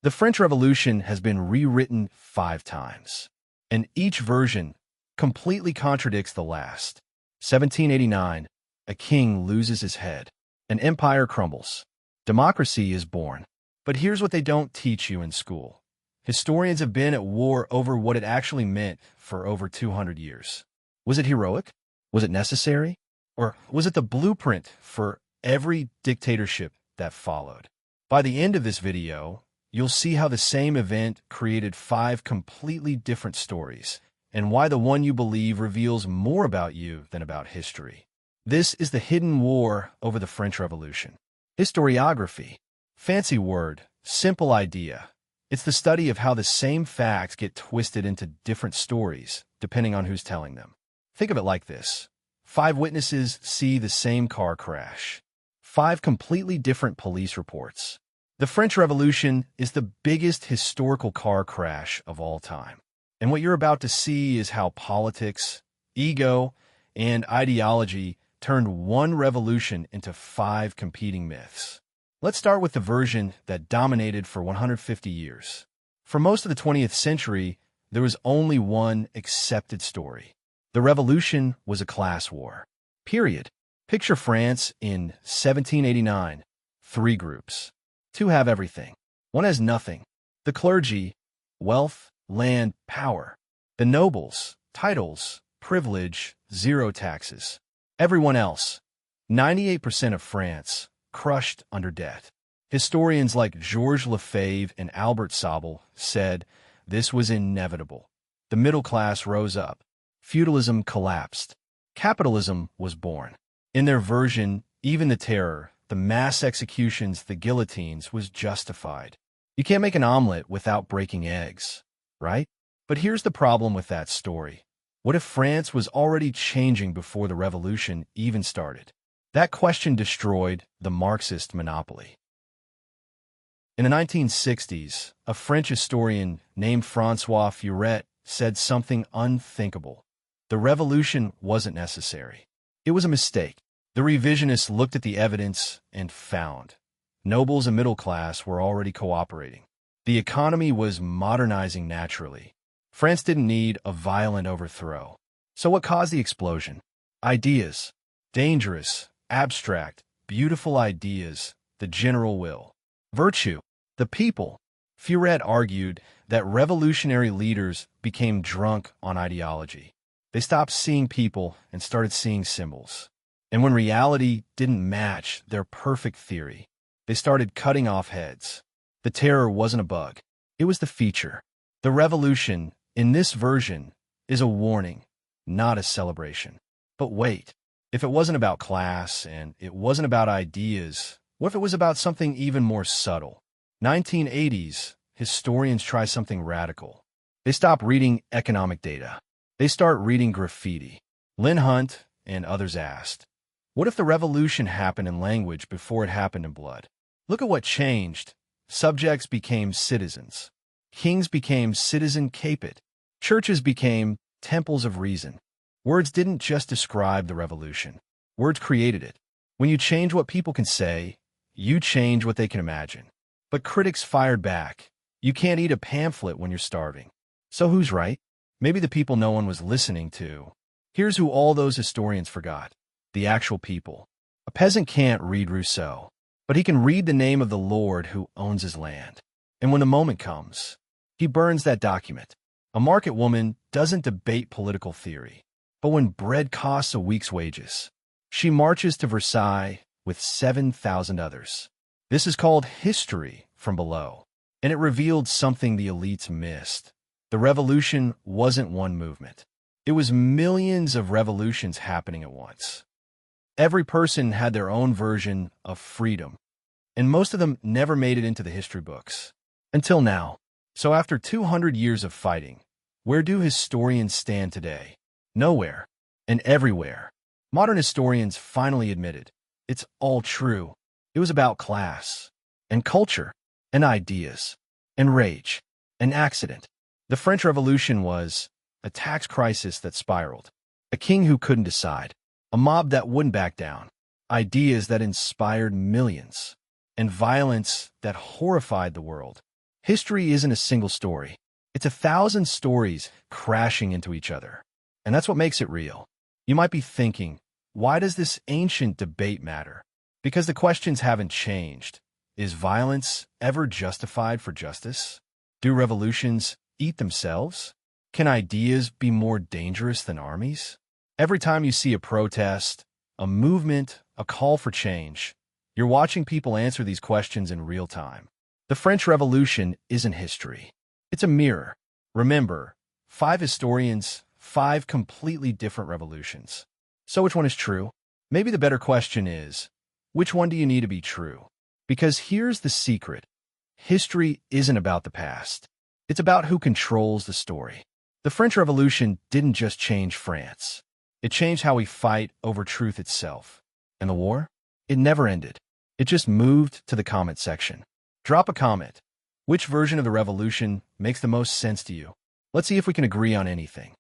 The French Revolution has been rewritten 5 times, and each version completely contradicts the last. 1789, a king loses his head. An empire crumbles. Democracy is born. But here's what they don't teach you in school. Historians have been at war over what it actually meant for over 200 years. Was it heroic? Was it necessary? Or was it the blueprint for every dictatorship that followed? By the end of this video, you'll see how the same event created 5 completely different stories, and why the one you believe reveals more about you than about history. This is the hidden war over the French Revolution. Historiography. Fancy word, simple idea. It's the study of how the same facts get twisted into different stories, depending on who's telling them. Think of it like this. 5 witnesses see the same car crash. 5 completely different police reports. The French Revolution is the biggest historical car crash of all time. And what you're about to see is how politics, ego, and ideology turned one revolution into 5 competing myths. Let's start with the version that dominated for 150 years. For most of the 20th century, there was only one accepted story. The revolution was a class war. Period. Picture France in 1789. 3 groups. 2 have everything. 1 has nothing. The clergy, wealth, land, power. The nobles, titles, privilege, 0 taxes. Everyone else, 98% of France, crushed under debt. Historians like Georges Lefebvre and Albert Sabel said this was inevitable. The middle class rose up. Feudalism collapsed. Capitalism was born. In their version, even the terror, the mass executions, the guillotines, was justified. You can't make an omelet without breaking eggs, right? But here's the problem with that story. What if France was already changing before the revolution even started? That question destroyed the Marxist monopoly. In the 1960s, a French historian named François Furet said something unthinkable. The revolution wasn't necessary. It was a mistake. The revisionists looked at the evidence and found nobles and middle class were already cooperating. The economy was modernizing naturally. France didn't need a violent overthrow. So what caused the explosion? Ideas. Dangerous, abstract, beautiful ideas, the general will. Virtue. The people. Furet argued that revolutionary leaders became drunk on ideology. They stopped seeing people and started seeing symbols. And when reality didn't match their perfect theory, they started cutting off heads. The terror wasn't a bug. It was the feature. The revolution, in this version, is a warning, not a celebration. But wait, if it wasn't about class and it wasn't about ideas, what if it was about something even more subtle? 1980s, historians try something radical. They stop reading economic data. They start reading graffiti. Lynn Hunt and others asked, what if the revolution happened in language before it happened in blood? Look at what changed. Subjects became citizens. Kings became citizen capit. Churches became temples of reason. Words didn't just describe the revolution. Words created it. When you change what people can say, you change what they can imagine. But critics fired back. You can't eat a pamphlet when you're starving. So who's right? Maybe the people no one was listening to. Here's who all those historians forgot. The actual people. A peasant can't read Rousseau, but he can read the name of the Lord who owns his land. And when the moment comes, he burns that document. A market woman doesn't debate political theory. But when bread costs a week's wages, she marches to Versailles with 7,000 others. This is called history from below, and it revealed something the elites missed. The revolution wasn't one movement. It was millions of revolutions happening at once. Every person had their own version of freedom, and most of them never made it into the history books. Until now. So after 200 years of fighting, where do historians stand today? Nowhere and everywhere. Modern historians finally admitted it's all true. It was about class and culture and ideas and rage and accident. The French Revolution was a tax crisis that spiraled, a king who couldn't decide, a mob that wouldn't back down, ideas that inspired millions, and violence that horrified the world. History isn't a single story. It's 1,000 stories crashing into each other. And that's what makes it real. You might be thinking, why does this ancient debate matter? Because the questions haven't changed. Is violence ever justified for justice? Do revolutions eat themselves? Can ideas be more dangerous than armies? Every time you see a protest, a movement, a call for change, you're watching people answer these questions in real time. The French Revolution isn't history. It's a mirror. Remember, 5 historians, 5 completely different revolutions. So which one is true? Maybe the better question is, which one do you need to be true? Because here's the secret. History isn't about the past. It's about who controls the story. The French Revolution didn't just change France. It changed how we fight over truth itself. And the war? It never ended. It just moved to the comment section. Drop a comment. Which version of the revolution makes the most sense to you? Let's see if we can agree on anything.